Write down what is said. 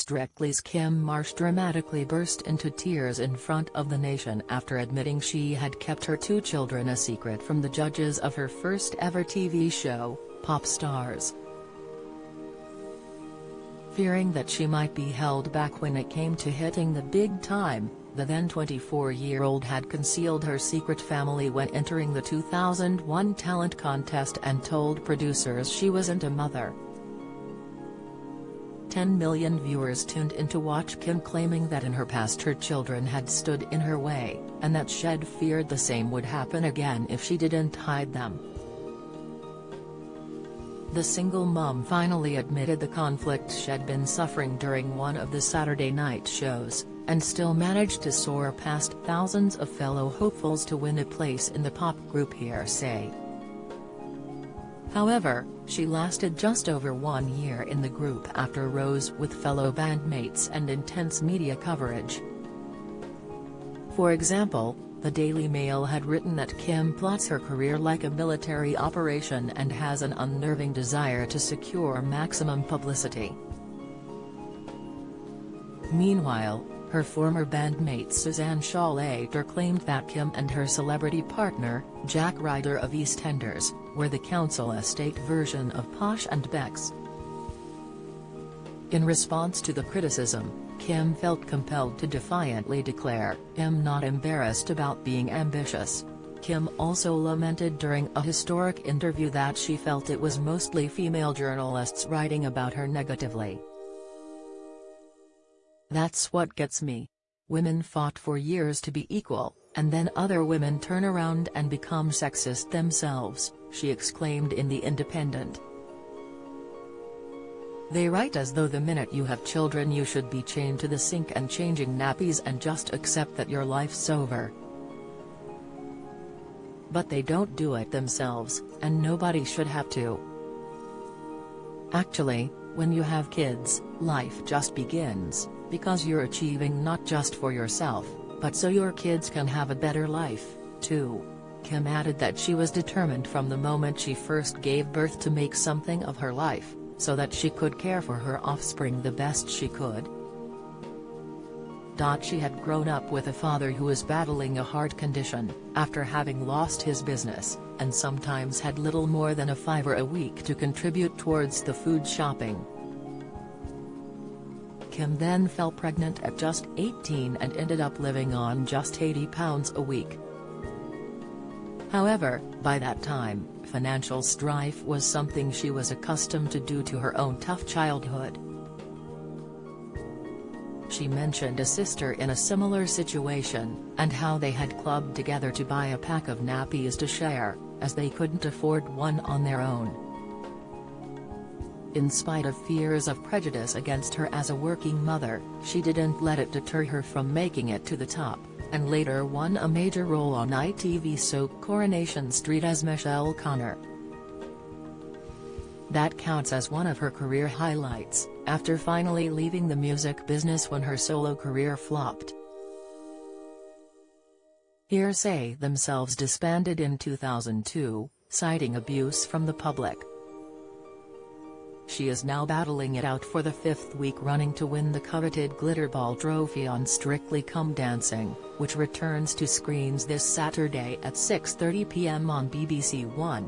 Strictly's Kym Marsh dramatically burst into tears in front of the nation after admitting she had kept her 2 children a secret from the judges of her first ever TV show, Pop Stars. Fearing that she might be held back when it came to hitting the big time, the then 24-year-old had concealed her secret family when entering the 2001 talent contest and told producers she wasn't a mother. 10 million viewers tuned in to watch Kym, claiming that in her past her children had stood in her way, and that she'd feared the same would happen again if she didn't hide them. The single mom finally admitted the conflict she'd been suffering during one of the Saturday night shows, and still managed to soar past thousands of fellow hopefuls to win a place in the pop group Hearsay. However, she lasted just over 1 year in the group after rows with fellow bandmates and intense media coverage. For example, the Daily Mail had written that Kym plots her career like a military operation and has an unnerving desire to secure maximum publicity. Meanwhile, her former bandmate Suzanne Schallater claimed that Kym and her celebrity partner, Jack Ryder of EastEnders, were the council estate version of Posh and Becks. In response to the criticism, Kym felt compelled to defiantly declare, "I'm not embarrassed about being ambitious." Kym also lamented during a historic interview that she felt it was mostly female journalists writing about her negatively. "That's what gets me. Women fought for years to be equal, and then other women turn around and become sexist themselves," she exclaimed in The Independent. "They write as though the minute you have children you should be chained to the sink and changing nappies and just accept that your life's over. But they don't do it themselves, and nobody should have to. Actually, when you have kids, life just begins, because you're achieving not just for yourself, but so your kids can have a better life, too." Kym added that she was determined from the moment she first gave birth to make something of her life, so that she could care for her offspring the best she could. She had grown up with a father who was battling a heart condition, after having lost his business, and sometimes had little more than a $5 a week to contribute towards the food shopping. Kym then fell pregnant at just 18 and ended up living on just £80 a week. However, by that time, financial strife was something she was accustomed to due to her own tough childhood. She mentioned a sister in a similar situation, and how they had clubbed together to buy a pack of nappies to share, as they couldn't afford one on their own. In spite of fears of prejudice against her as a working mother, she didn't let it deter her from making it to the top, and later won a major role on ITV soap Coronation Street as Michelle Connor. That counts as one of her career highlights, after finally leaving the music business when her solo career flopped. Hearsay themselves disbanded in 2002, citing abuse from the public. She is now battling it out for the 5th week running to win the coveted Glitterball trophy on Strictly Come Dancing, which returns to screens this Saturday at 6:30 p.m. on BBC One.